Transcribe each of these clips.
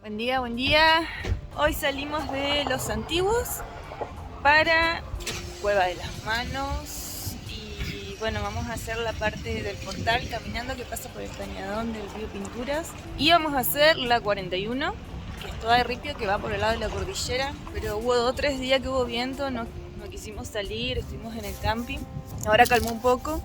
Buen día, buen día. Hoy salimos de Los Antiguos para Cueva de las Manos y bueno, vamos a hacer la parte del portal caminando que pasa por el cañadón del río Pinturas y vamos a hacer la 41, que es toda de ripio, que va por el lado de la cordillera, pero hubo 2 o 3 días que hubo viento, no quisimos salir, estuvimos en el camping, ahora calmó un poco.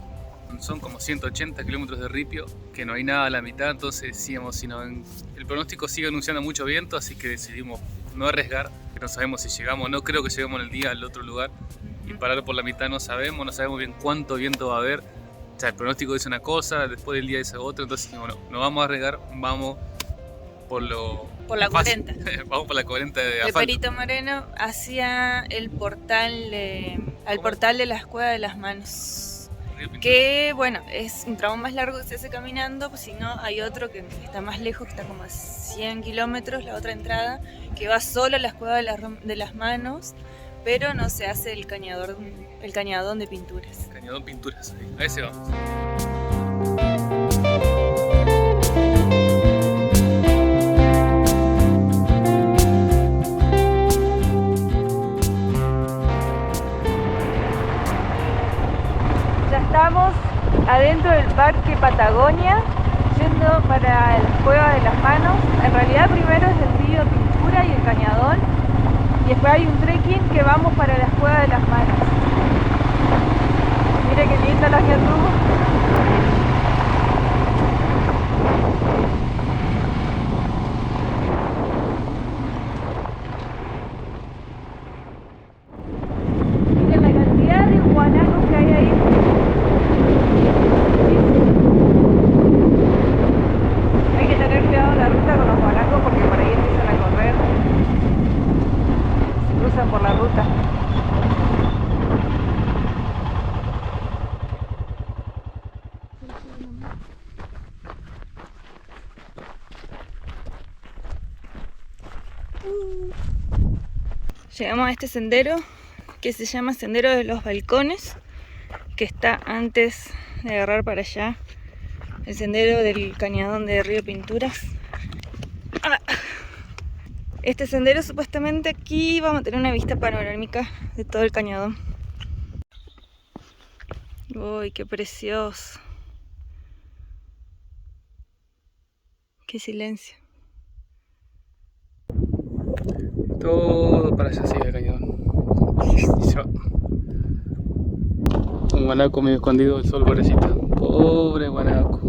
Son como 180 kilómetros de ripio, que no hay nada a la mitad, entonces decíamos, el pronóstico sigue anunciando mucho viento, así que decidimos no arriesgar, que no sabemos si llegamos, no creo que lleguemos en el día al otro lugar, y parar por la mitad no sabemos bien cuánto viento va a haber. O sea, el pronóstico dice una cosa, después del día dice otra, entonces dijimos, no vamos a arriesgar, vamos por la 40. Vamos por la 40 de asfalto. De Perito Moreno hacia el portal al portal de las Cuevas de las Manos. Que bueno, es un tramo más largo que se hace caminando, pues si no hay otro que está más lejos, que está como a 100 kilómetros, la otra entrada, que va solo a las Cuevas de las Manos, pero no se hace el cañadón de Pinturas. Cañadón Pinturas, a ese vamos. Estamos adentro del Parque Patagonia, yendo para la Cueva de las Manos. En realidad primero es el río Pintura y el cañadón, y después hay un trekking que vamos para las Cuevas de las Manos. Mira qué lindo los yerrubos. Miren la cantidad de guanacos que hay ahí. Hay que tener cuidado en la ruta con los guanacos porque por ahí empiezan a correr. Se cruzan por la ruta. Llegamos a este sendero que se llama Sendero de los Balcones, que está antes de agarrar para allá el sendero del cañadón de Río Pinturas. Este sendero supuestamente aquí vamos a tener una vista panorámica de todo el cañadón. Uy, qué precioso. Qué silencio. Todo para allá sigue el cañadón. Y se va. Un guanaco medio escondido del sol, pobrecita. Pobre guanaco.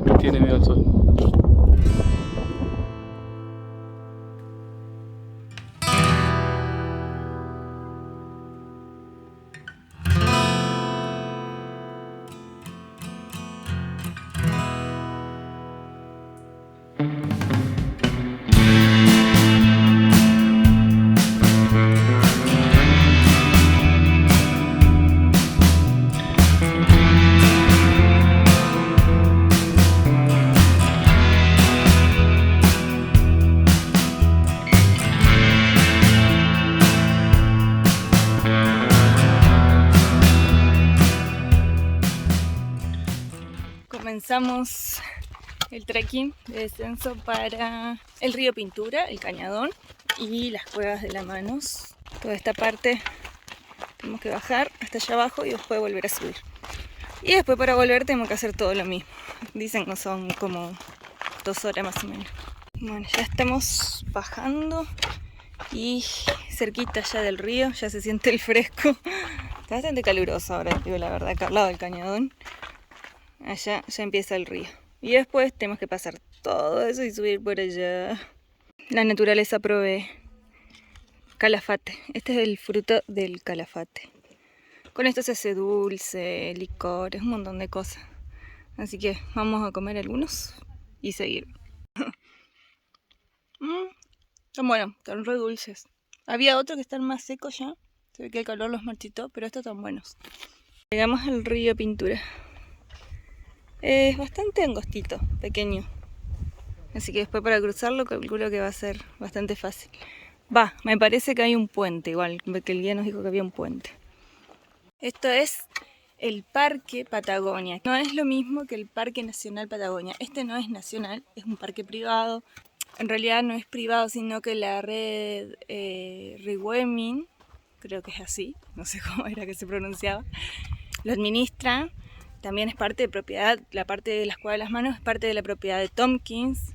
Me tiene miedo al sol. Comenzamos el trekking de descenso para el río Pintura, el cañadón y las Cuevas de las Manos. Toda esta parte tenemos que bajar hasta allá abajo y después volver a subir. Y después para volver tenemos que hacer todo lo mismo. Dicen que son como 2 horas más o menos. Bueno, ya estamos bajando y cerquita ya del río, ya se siente el fresco. Está bastante caluroso ahora, digo la verdad, acá al lado del cañadón. Allá ya empieza el río. Y después tenemos que pasar todo eso y subir por allá. La naturaleza provee. Calafate. Este es el fruto del calafate. Con esto se hace dulce, licores, un montón de cosas. Así que vamos a comer algunos y seguir. Están buenos, están re dulces. Había otros que están más secos ya. Se ve que el calor los marchitó, pero estos están buenos. Llegamos al río Pintura. Es bastante angostito, pequeño. Así que después para cruzarlo calculo que va a ser bastante fácil. Me parece que hay un puente igual, que el guía nos dijo que había un puente. Esto es el Parque Patagonia. No es lo mismo que el Parque Nacional Patagonia. Este no es nacional, es un parque privado. En realidad no es privado, sino que la red Riwemin, creo que es así, no sé cómo era que se pronunciaba, lo administra. También es parte de propiedad, la parte de las Cuevas de las Manos es parte de la propiedad de Tompkins,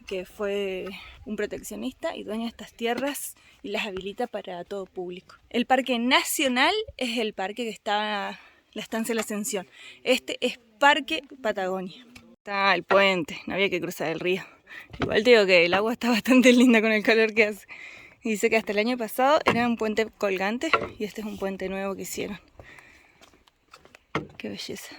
que fue un proteccionista y dueño de estas tierras y las habilita para todo público. El Parque Nacional es el parque que está la Estancia de la Ascensión. Este es Parque Patagonia. Está el puente, no había que cruzar el río. Igual te digo que el agua está bastante linda con el calor que hace. Y dice que hasta el año pasado era un puente colgante y este es un puente nuevo que hicieron. Qué belleza.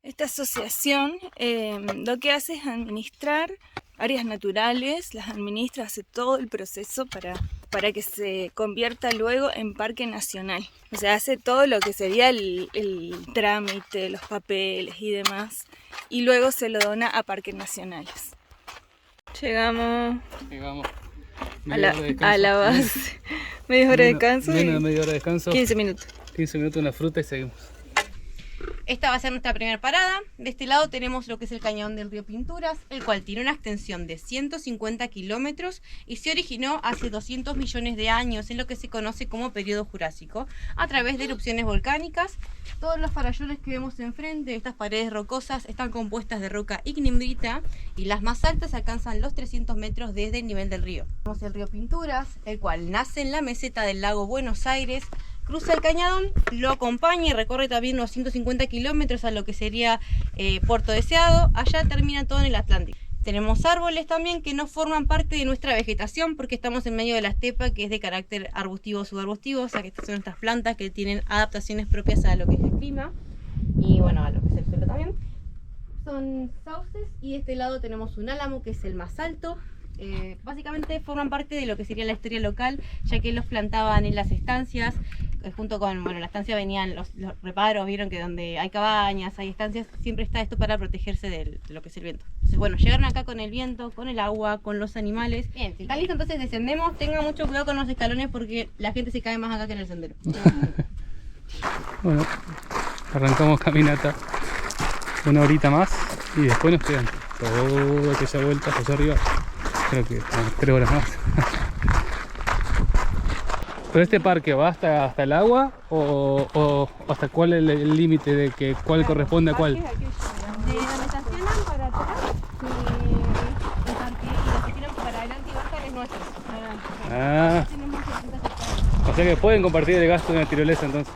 Esta asociación lo que hace es administrar áreas naturales, las administra, hace todo el proceso para que se convierta luego en parque nacional. O sea, hace todo lo que sería el trámite, los papeles y demás, y luego se lo dona a parques nacionales. Llegamos a la base. ¿Media hora de descanso? Menos de media hora de descanso. 15 minutos. 15 minutos una fruta y seguimos. Esta va a ser nuestra primera parada. De este lado tenemos lo que es el cañón del río Pinturas, el cual tiene una extensión de 150 kilómetros y se originó hace 200 millones de años en lo que se conoce como periodo jurásico, a través de erupciones volcánicas. Todos los farallones que vemos enfrente de estas paredes rocosas están compuestas de roca ignimbrita y las más altas alcanzan los 300 metros desde el nivel del río. Tenemos el río Pinturas, el cual nace en la meseta del lago Buenos Aires, cruza el cañadón, lo acompaña y recorre también unos 150 kilómetros a lo que sería Puerto Deseado. Allá termina todo en el Atlántico. Tenemos árboles también que no forman parte de nuestra vegetación porque estamos en medio de la estepa, que es de carácter arbustivo o subarbustivo, o sea que estas son nuestras plantas que tienen adaptaciones propias a lo que es el clima y bueno, a lo que es el suelo también. Son sauces y de este lado tenemos un álamo que es el más alto. Básicamente forman parte de lo que sería la historia local, ya que los plantaban en las estancias, junto con, bueno, la estancia venían los reparos, vieron que donde hay cabañas, hay estancias, siempre está esto para protegerse de lo que es el viento. Entonces bueno, llegaron acá con el viento, con el agua, con los animales. Bien, si están listos entonces descendemos, tengan mucho cuidado con los escalones porque la gente se cae más acá que en el sendero. Bueno, arrancamos caminata una horita más y después nos quedan toda aquella vuelta allá arriba. Creo que 3 horas más. ¿Pero este parque va hasta el agua o hasta cuál es el límite de que cuál corresponde a cuál? De donde estacionan para atrás, el parque, y los que tiran para adelante y bajan es nuestro. Ah, o sea que pueden compartir el gasto de una tirolesa entonces.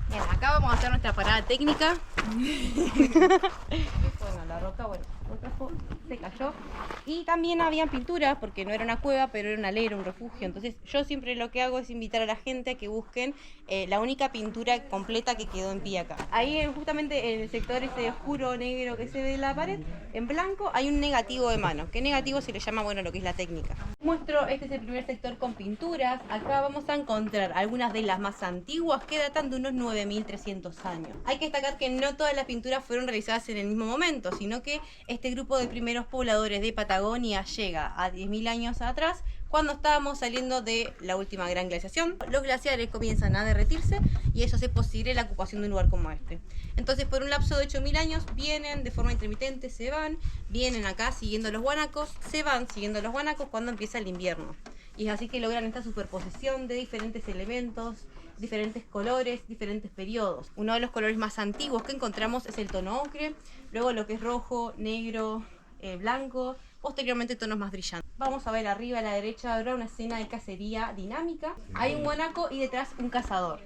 Bien, acá vamos a hacer nuestra parada técnica. Bueno, la roca, se cayó. Y también habían pinturas, porque no era una cueva, pero era un alero, un refugio. Entonces yo siempre lo que hago es invitar a la gente a que busquen la única pintura completa que quedó en pie acá. Ahí justamente en el sector ese oscuro negro que se ve en la pared, en blanco, hay un negativo de mano. ¿Qué negativo se le llama? Bueno, lo que es la técnica. Muestro, este es el primer sector con pinturas. Acá vamos a encontrar algunas de las más antiguas que datan de unos 9300 años. Hay que destacar que no todas las pinturas fueron realizadas en el mismo momento, sino que este grupo de primeros pobladores de Patagonia llega a 10.000 años atrás, cuando estábamos saliendo de la última gran glaciación. Los glaciares comienzan a derretirse y eso hace posible la ocupación de un lugar como este. Entonces, por un lapso de 8.000 años, vienen de forma intermitente, se van, vienen acá siguiendo los guanacos, se van siguiendo los guanacos cuando empieza el invierno. Y es así que logran esta superposición de diferentes elementos, diferentes colores, diferentes periodos. Uno de los colores más antiguos que encontramos es el tono ocre, luego lo que es rojo, negro, blanco, posteriormente tonos más brillantes. Vamos a ver arriba a la derecha ahora una escena de cacería dinámica. Hay un guanaco y detrás un cazador.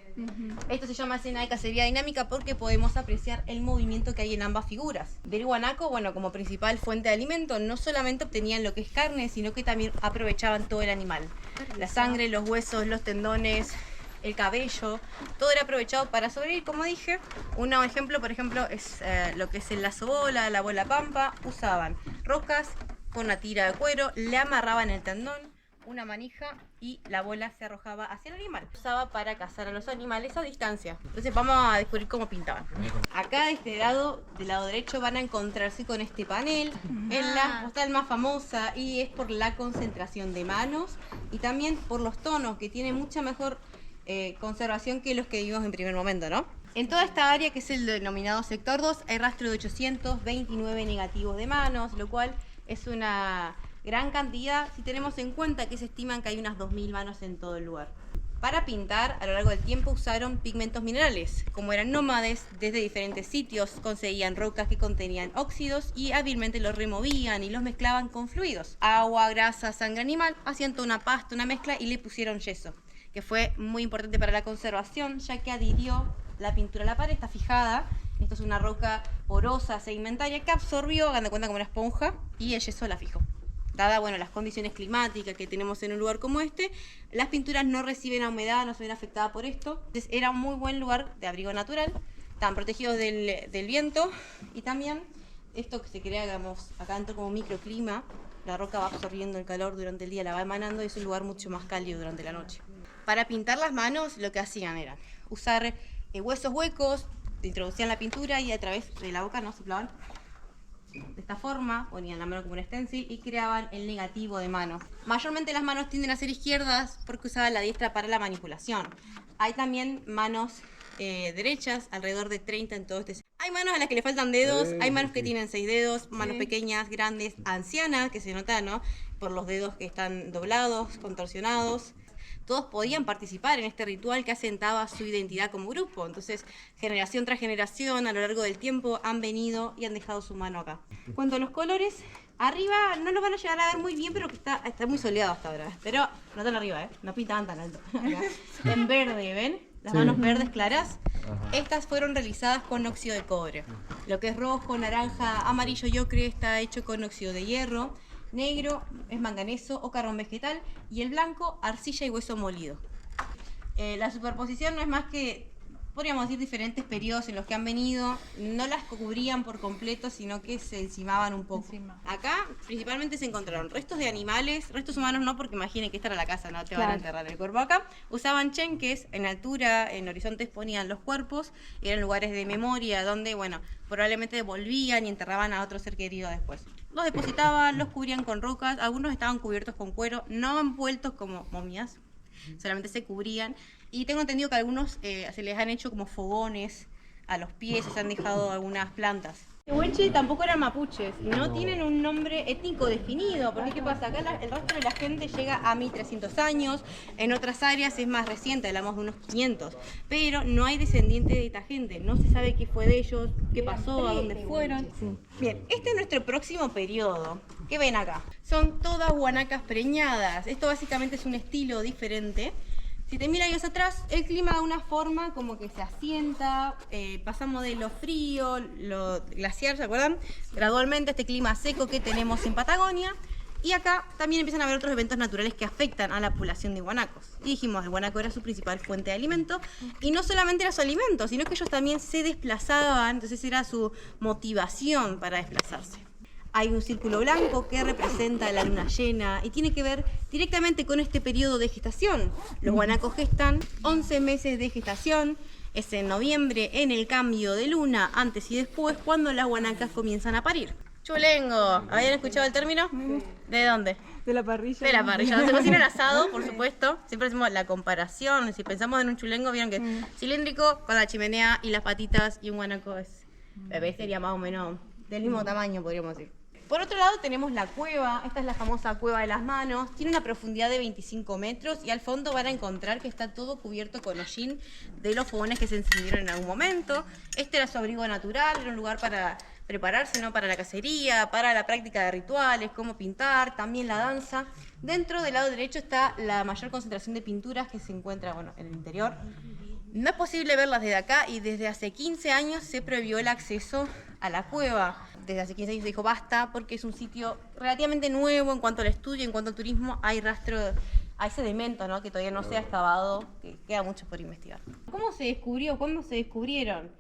Esto se llama escena de cacería dinámica porque podemos apreciar el movimiento que hay en ambas figuras. Del guanaco, bueno, como principal fuente de alimento, no solamente obtenían lo que es carne, sino que también aprovechaban todo el animal. La sangre, los huesos, los tendones, el cabello, todo era aprovechado para sobrevivir, como dije. Un ejemplo, por ejemplo, es lo que es el lazo bola, la bola pampa. Usaban rocas con una tira de cuero, le amarraban el tendón, una manija y la bola se arrojaba hacia el animal. Se usaba para cazar a los animales a distancia. Entonces vamos a descubrir cómo pintaban. Acá de este lado, del lado derecho, van a encontrarse con este panel. Es la postal más famosa y es por la concentración de manos y también por los tonos, que tiene mucha mejor conservación que los que vimos en primer momento, ¿no? En toda esta área, que es el denominado sector 2, hay rastro de 829 negativos de manos, lo cual es una gran cantidad si tenemos en cuenta que se estiman que hay unas 2000 manos en todo el lugar. Para pintar, a lo largo del tiempo usaron pigmentos minerales. Como eran nómades, desde diferentes sitios conseguían rocas que contenían óxidos y hábilmente los removían y los mezclaban con fluidos. Agua, grasa, sangre animal, hacían toda una pasta, una mezcla y le pusieron yeso, que fue muy importante para la conservación, ya que adhirió la pintura a la pared, está fijada. Esto es una roca porosa, sedimentaria, que absorbió, hagan de cuenta, como una esponja, y el yeso la fijó. Dada, bueno, las condiciones climáticas que tenemos en un lugar como este, las pinturas no reciben humedad, no se ven afectadas por esto. Entonces era un muy buen lugar de abrigo natural, están protegidos del viento, y también esto que se crea, digamos, acá dentro como microclima, la roca va absorbiendo el calor durante el día, la va emanando, y es un lugar mucho más cálido durante la noche. Para pintar las manos, lo que hacían era usar huesos huecos, introducían la pintura y a través de la boca, ¿no?, soplaban de esta forma, ponían la mano como un stencil y creaban el negativo de mano. Mayormente las manos tienden a ser izquierdas porque usaban la diestra para la manipulación. Hay también manos derechas, alrededor de 30 en todo este. Hay manos a las que le faltan dedos, hay manos que tienen 6 dedos, manos pequeñas, grandes, ancianas, que se nota, ¿no?, por los dedos que están doblados, contorsionados. Todos podían participar en este ritual que asentaba su identidad como grupo. Entonces, generación tras generación, a lo largo del tiempo, han venido y han dejado su mano acá. En cuanto a los colores, arriba no los van a llegar a ver muy bien, pero que está muy soleado hasta ahora. Pero no tan arriba, no pintaban tan alto. Acá. En verde, ¿ven? Las manos verdes claras. Estas fueron realizadas con óxido de cobre. Lo que es rojo, naranja, amarillo y ocre está hecho con óxido de hierro. Negro es manganeso o carbón vegetal, y el blanco, arcilla y hueso molido. La superposición no es más que, podríamos decir, diferentes periodos en los que han venido. No las cubrían por completo, sino que se encimaban un poco. Acá principalmente se encontraron restos de animales, restos humanos no, porque imaginen que esta era la casa, no te van a enterrar el cuerpo acá. Usaban chenques, en altura, en horizontes ponían los cuerpos, eran lugares de memoria donde, bueno, probablemente volvían y enterraban a otro ser querido después. Los depositaban, los cubrían con rocas, algunos estaban cubiertos con cuero, no envueltos como momias, solamente se cubrían. Y tengo entendido que algunos se les han hecho como fogones a los pies, se han dejado algunas plantas. Huenche tampoco eran mapuches, no tienen un nombre étnico definido, porque ¿qué pasa? Acá el rastro de la gente llega a 1300 años, en otras áreas es más reciente, hablamos de unos 500, pero no hay descendientes de esta gente, no se sabe qué fue de ellos, qué pasó, a dónde fueron. Bien, este es nuestro próximo periodo. ¿Qué ven acá? Son todas guanacas preñadas, esto básicamente es un estilo diferente. Si te miras hacia atrás, el clima da una forma como que se asienta, pasamos de lo frío, lo glaciar, ¿se acuerdan? Gradualmente este clima seco que tenemos en Patagonia. Y acá también empiezan a haber otros eventos naturales que afectan a la población de guanacos. Y dijimos, el guanaco era su principal fuente de alimento. Y no solamente era su alimento, sino que ellos también se desplazaban, entonces era su motivación para desplazarse. Hay un círculo blanco que representa la luna llena y tiene que ver directamente con este periodo de gestación. Los guanacos gestan 11 meses de gestación. Es en noviembre, en el cambio de luna, antes y después, cuando las guanacas comienzan a parir. Chulengo, ¿habían escuchado el término? ¿De dónde? De la parrilla. De la parrilla. Se cocina el asado, por supuesto. Siempre hacemos la comparación. Si pensamos en un chulengo, vieron que cilíndrico, con la chimenea y las patitas, y un guanaco es bebé, sería más o menos del mismo tamaño, podríamos decir. Por otro lado tenemos la cueva, esta es la famosa cueva de las manos, tiene una profundidad de 25 metros y al fondo van a encontrar que está todo cubierto con hollín de los fogones que se encendieron en algún momento. Este era su abrigo natural, era un lugar para prepararse, ¿no?, para la cacería, para la práctica de rituales, cómo pintar, también la danza. Dentro del lado derecho está la mayor concentración de pinturas que se encuentra, bueno, en el interior. No es posible verlas desde acá y desde hace 15 años se prohibió el acceso a la cueva. Desde hace 15 años se dijo basta porque es un sitio relativamente nuevo en cuanto al estudio, en cuanto al turismo. Hay rastro, hay sedimento, ¿no?, que todavía no se ha excavado, que queda mucho por investigar. ¿Cómo se descubrió? ¿Cuándo se descubrieron?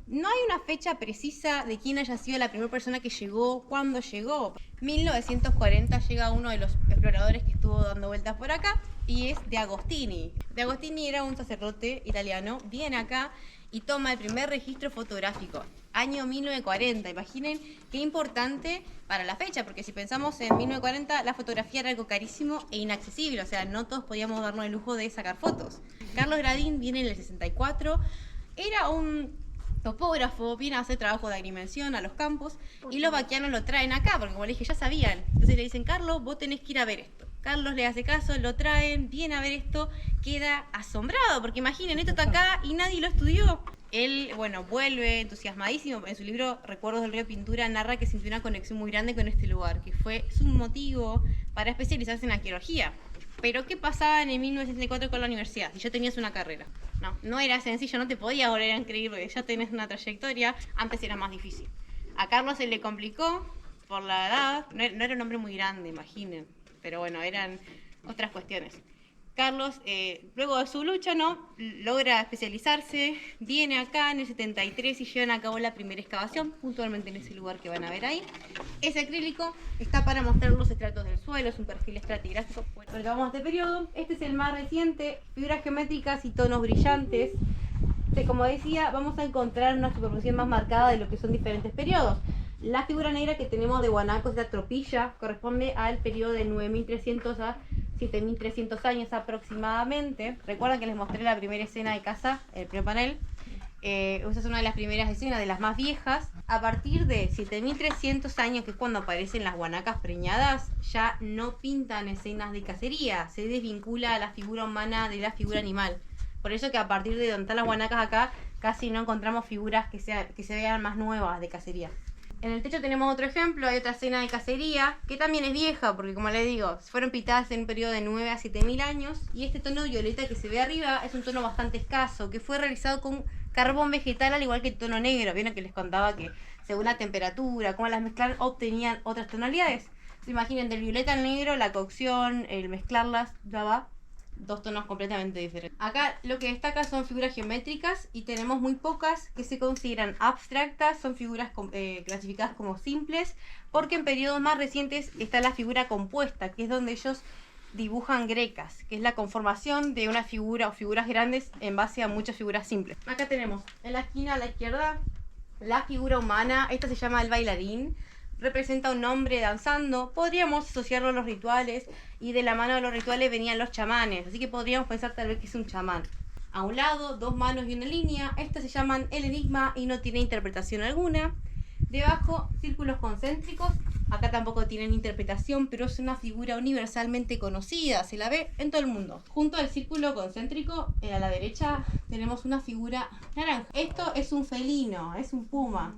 No hay una fecha precisa de quién haya sido la primera persona que llegó, cuándo llegó. 1940 llega uno de los exploradores que estuvo dando vueltas por acá y es De Agostini. De Agostini era un sacerdote italiano, viene acá y toma el primer registro fotográfico, año 1940. Imaginen qué importante para la fecha, porque si pensamos en 1940, la fotografía era algo carísimo e inaccesible, o sea, no todos podíamos darnos el lujo de sacar fotos. Carlos Gradín viene en el 64, era un topógrafo, viene a hacer trabajo de agrimensor a los campos y los vaquianos lo traen acá, porque como les dije, ya sabían. Entonces le dicen, Carlos, vos tenés que ir a ver esto. Carlos le hace caso, lo traen, viene a ver esto, queda asombrado, porque imaginen, esto está acá y nadie lo estudió. Él, bueno, vuelve entusiasmadísimo. En su libro Recuerdos del Río Pintura narra que sintió una conexión muy grande con este lugar, que fue su motivo para especializarse en arqueología. Pero ¿qué pasaba en el 1964 con la universidad? Si ya tenías una carrera. No era sencillo, no te podías volver a inscribir porque ya tenés una trayectoria. Antes era más difícil. A Carlos se le complicó por la edad. No era un hombre muy grande, imaginen. Pero bueno, eran otras cuestiones. Carlos, luego de su lucha, logra especializarse, viene acá en el 73 y llevan a cabo la primera excavación, puntualmente en ese lugar que van a ver ahí. Ese acrílico está para mostrar los estratos del suelo, es un perfil estratigráfico. Bueno, vamos a este periodo. Este es el más reciente, figuras geométricas y tonos brillantes. Como decía, vamos a encontrar una superposición más marcada de lo que son diferentes periodos. La figura negra que tenemos de guanacos, de la tropilla, corresponde al periodo de 9300 a 7300 años aproximadamente. Recuerdan que les mostré la primera escena de caza, el primer panel. Esa es una de las primeras escenas, de las más viejas. A partir de 7300 años, que es cuando aparecen las guanacas preñadas, ya no pintan escenas de cacería. Se desvincula a la figura humana de la figura animal. Por eso que a partir de donde están las guanacas acá, casi no encontramos figuras que se vean más nuevas de cacería. En el techo tenemos otro ejemplo, hay otra escena de cacería, que también es vieja, porque como les digo, fueron pintadas en un periodo de 9 a 7000 años, y este tono violeta que se ve arriba es un tono bastante escaso, que fue realizado con carbón vegetal, al igual que el tono negro. Vieron que les contaba que según la temperatura, cómo las mezclaron, obtenían otras tonalidades. Se imaginen, del violeta al negro, la cocción, el mezclarlas, daba dos tonos completamente diferentes. Acá lo que destaca son figuras geométricas y tenemos muy pocas que se consideran abstractas, son figuras clasificadas como simples, porque en periodos más recientes está la figura compuesta, que es donde ellos dibujan grecas, que es la conformación de una figura o figuras grandes en base a muchas figuras simples. Acá tenemos en la esquina a la izquierda la figura humana, esta se llama el bailarín. Representa a un hombre danzando. Podríamos asociarlo a los rituales, y de la mano de los rituales venían los chamanes, así que podríamos pensar tal vez que es un chamán. A un lado, dos manos y una línea. Estas se llaman el enigma y no tiene interpretación alguna. Debajo, círculos concéntricos. Acá tampoco tienen interpretación, pero es una figura universalmente conocida, se la ve en todo el mundo. Junto al círculo concéntrico, a la derecha, tenemos una figura naranja. Esto es un felino, es un puma.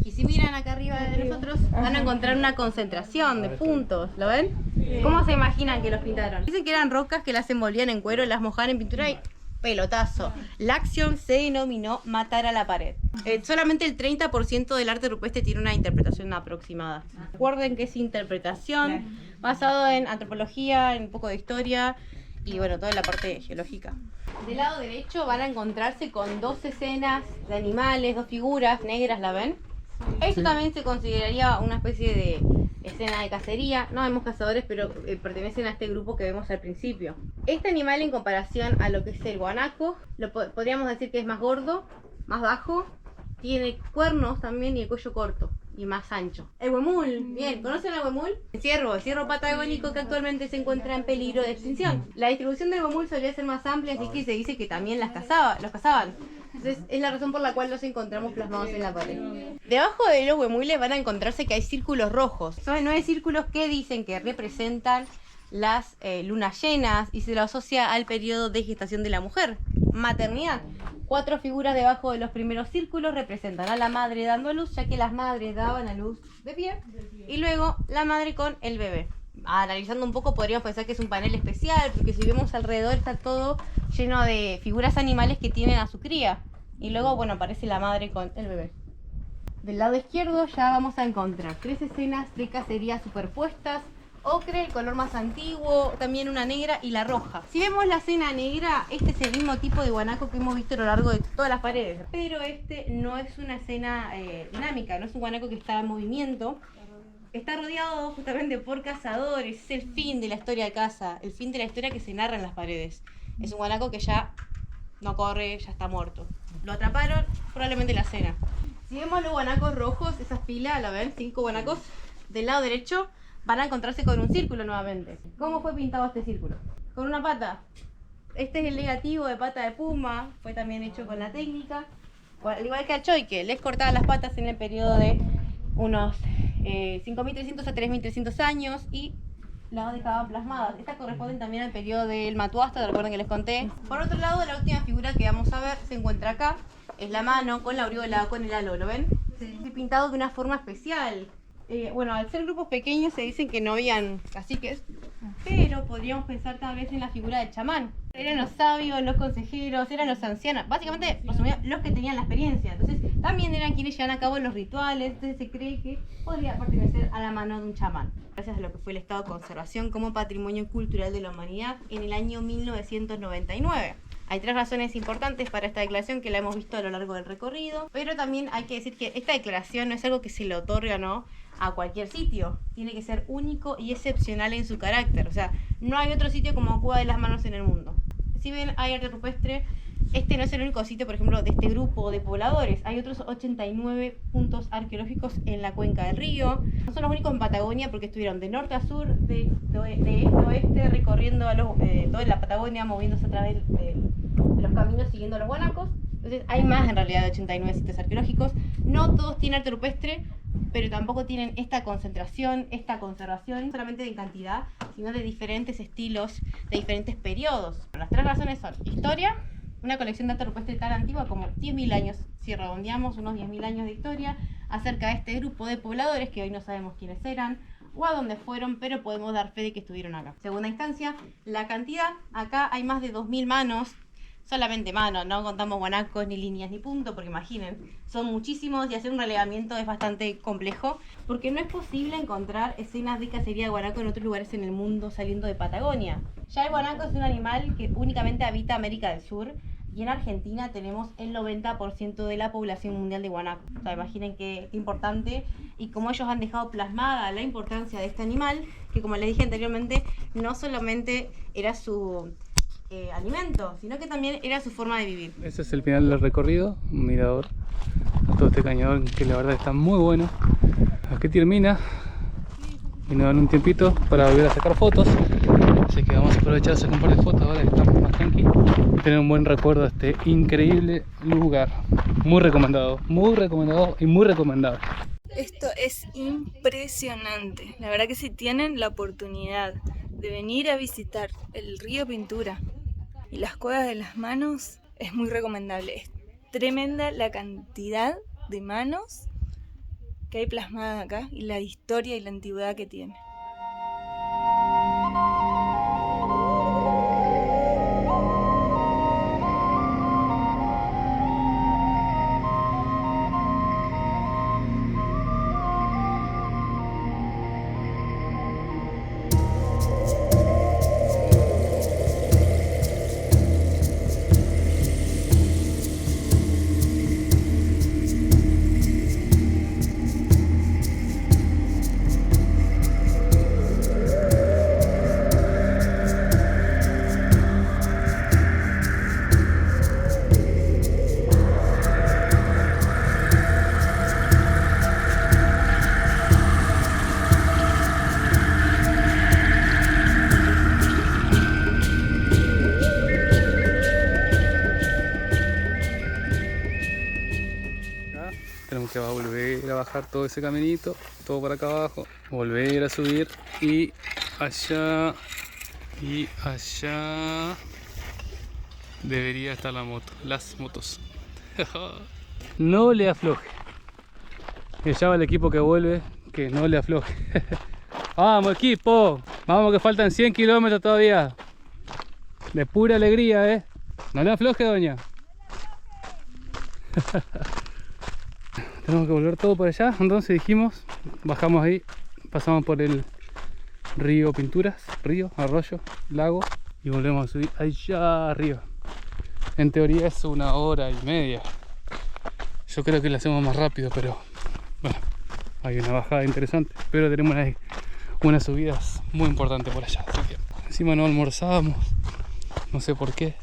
Y si miran acá arriba de nosotros, van a encontrar una concentración de puntos. ¿Lo ven? ¿Cómo se imaginan que los pintaron? Dicen que eran rocas que las envolvían en cuero, las mojaban en pintura y pelotazo. La acción se denominó matar a la pared. Solamente el 30% del arte rupestre tiene una interpretación aproximada. Recuerden que es interpretación basado en antropología, en un poco de historia y bueno, toda la parte geológica. Del lado derecho van a encontrarse con dos escenas de animales, dos figuras negras, ¿la ven? Esto también se consideraría una especie de escena de cacería. No vemos cazadores, pero pertenecen a este grupo que vemos al principio. Este animal, en comparación a lo que es el guanaco, podríamos decir que es más gordo, más bajo, tiene cuernos también y el cuello corto y más ancho. El huemul, bien, ¿conocen al huemul? El ciervo patagónico que actualmente se encuentra en peligro de extinción. La distribución del huemul solía ser más amplia, así que se dice que también los cazaban. Entonces es la razón por la cual los encontramos plasmados en la pared. Debajo de los huemules van a encontrarse que hay círculos rojos. Son 9 círculos que dicen que representan las lunas llenas y se lo asocia al periodo de gestación de la mujer, maternidad. 4 figuras debajo de los primeros círculos representan a la madre dando a luz, ya que las madres daban a luz de pie, y luego la madre con el bebé. Analizando un poco podríamos pensar que es un panel especial, porque si vemos alrededor está todo lleno de figuras animales que tienen a su cría, y luego bueno, aparece la madre con el bebé. Del lado izquierdo ya vamos a encontrar 3 escenas de cacería superpuestas, ocre, el color más antiguo, también una negra y la roja. Si vemos la cena negra, este es el mismo tipo de guanaco que hemos visto a lo largo de todas las paredes, pero este no es una cena dinámica, no es un guanaco que está en movimiento. Está rodeado justamente por cazadores, es el fin de la historia de caza, el fin de la historia que se narra en las paredes. Es un guanaco que ya no corre, ya está muerto. Lo atraparon, probablemente la cena. Si vemos los guanacos rojos, esas pilas, ¿la ven? 5 guanacos del lado derecho van a encontrarse con un círculo nuevamente. ¿Cómo fue pintado este círculo? Con una pata. Este es el negativo de pata de puma, fue también hecho con la técnica. Al igual que al choique, les cortaban las patas en el periodo de unos 5.300 a 3.300 años y las dejaban plasmadas. Estas corresponden también al periodo del Matuasta, recuerden que les conté. Por otro lado, la última figura que vamos a ver se encuentra acá. Es la mano con la aureola, con el halo, ¿lo ven? Sí. Pintado de una forma especial. Bueno, al ser grupos pequeños se dicen que no habían caciques, pero podríamos pensar tal vez en la figura del chamán. Eran los sabios, los consejeros, eran los ancianos, básicamente los que tenían la experiencia. Entonces también eran quienes llevan a cabo los rituales, entonces se cree que podría pertenecer a la mano de un chamán. Gracias a lo que fue el estado de conservación como patrimonio cultural de la humanidad en el año 1999. Hay 3 razones importantes para esta declaración que la hemos visto a lo largo del recorrido, pero también hay que decir que esta declaración no es algo que se le otorga, ¿no?, a cualquier sitio. Tiene que ser único y excepcional en su carácter. O sea, no hay otro sitio como Cueva de las Manos en el mundo. Si ven, hay arte rupestre. Este no es el único sitio, por ejemplo, de este grupo de pobladores. Hay otros 89 puntos arqueológicos en la cuenca del río. No son los únicos en Patagonia porque estuvieron de norte a sur, de este a oeste, recorriendo toda la Patagonia, moviéndose a través de los caminos, siguiendo a los guanacos. Entonces hay más en realidad de 89 sitios arqueológicos. No todos tienen arte rupestre, pero tampoco tienen esta concentración, esta conservación, no solamente de cantidad, sino de diferentes estilos, de diferentes periodos. Las 3 razones son historia, una colección de arte rupestre tan antigua como 10.000 años, si redondeamos unos 10.000 años de historia, acerca de este grupo de pobladores que hoy no sabemos quiénes eran, o a dónde fueron, pero podemos dar fe de que estuvieron acá. Segunda instancia, la cantidad. Acá hay más de 2.000 manos, solamente manos, no contamos guanacos, ni líneas, ni punto, porque imaginen, son muchísimos y hacer un relevamiento es bastante complejo, porque no es posible encontrar escenas de cacería de guanaco en otros lugares en el mundo saliendo de Patagonia. Ya el guanaco es un animal que únicamente habita América del Sur, y en Argentina tenemos el 90% de la población mundial de guanaco. O sea, imaginen qué importante, y cómo ellos han dejado plasmada la importancia de este animal, que como les dije anteriormente, no solamente era su alimento, sino que también era su forma de vivir. Ese es el final del recorrido, un mirador a todo este cañador que la verdad está muy bueno. Aquí termina y nos dan un tiempito para volver a sacar fotos, así que vamos a aprovechar a sacar un par de fotos ahora que estamos más tranquilos y tener un buen recuerdo de este increíble lugar. Muy recomendado y muy recomendable. Esto es impresionante. La verdad que si tienen la oportunidad de venir a visitar el río Pintura y las Cuevas de las Manos, es muy recomendable. Es tremenda la cantidad de manos que hay plasmadas acá y la historia y la antigüedad que tiene. Tenemos que volver a bajar todo ese caminito, todo para acá abajo, volver a subir y allá debería estar la moto, las motos. No le afloje. Y allá va el equipo que vuelve, que no le afloje. Vamos equipo, vamos que faltan 100 kilómetros todavía. De pura alegría, no le afloje, doña. Tenemos que volver todo por allá, entonces dijimos, bajamos ahí, pasamos por el río Pinturas, río, arroyo, lago, y volvemos a subir allá arriba. En teoría es 1 hora y media. Yo creo que lo hacemos más rápido, pero bueno, hay una bajada interesante, pero tenemos unas subidas muy importantes por allá, así que encima no almorzábamos, no sé por qué,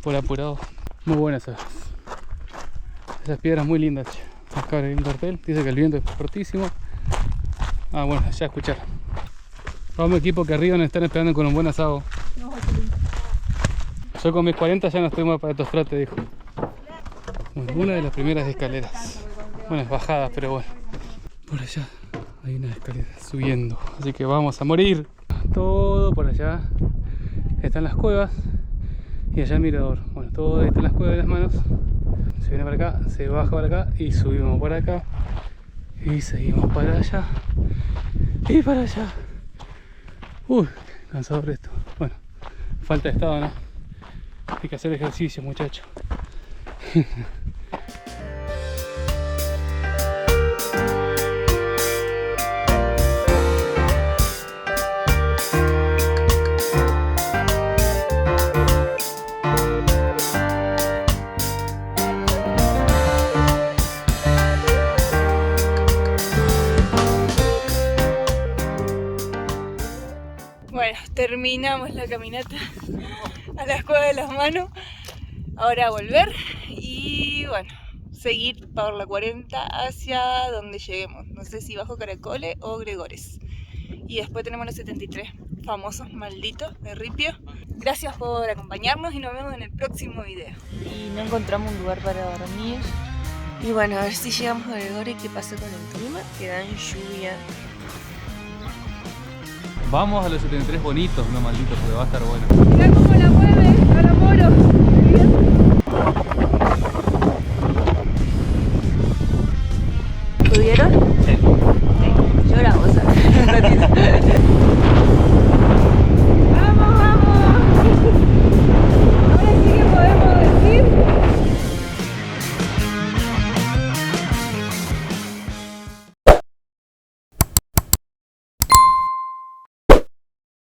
por apurado. Muy buenas esas piedras, muy lindas, che. Acá hay un cartel, dice que el viento es fortísimo. Ah, bueno, ya escucharon. Vamos, equipo, que arriba nos están esperando con un buen asado. Yo con mis 40 ya no estoy más para estos trotes, dijo. Bueno, una de las primeras escaleras. Buenas bajadas, pero bueno. Por allá hay una escalera subiendo, así que vamos a morir. Todo por allá están las cuevas y allá el mirador. Bueno, todo está en las cuevas de las manos. Se viene para acá, se baja para acá y subimos por acá. Y seguimos para allá y para allá. Uy, cansador esto. Bueno, falta de estado, ¿no? Hay que hacer ejercicio, muchachos. Bueno, terminamos la caminata a las cuevas de las manos. Ahora volver y bueno, seguir por la 40 hacia donde lleguemos. No sé si bajo Caracoles o Gregores. Y después tenemos los 73 famosos malditos de Ripio. Gracias por acompañarnos y nos vemos en el próximo video. Y no encontramos un lugar para dormir. Y bueno, a ver si llegamos a Gregores. ¿Qué pasa con el clima? Que da en lluvia. Vamos a los 73 bonitos, no malditos, porque va a estar bueno. Mirá cómo la mueve, ahora moro.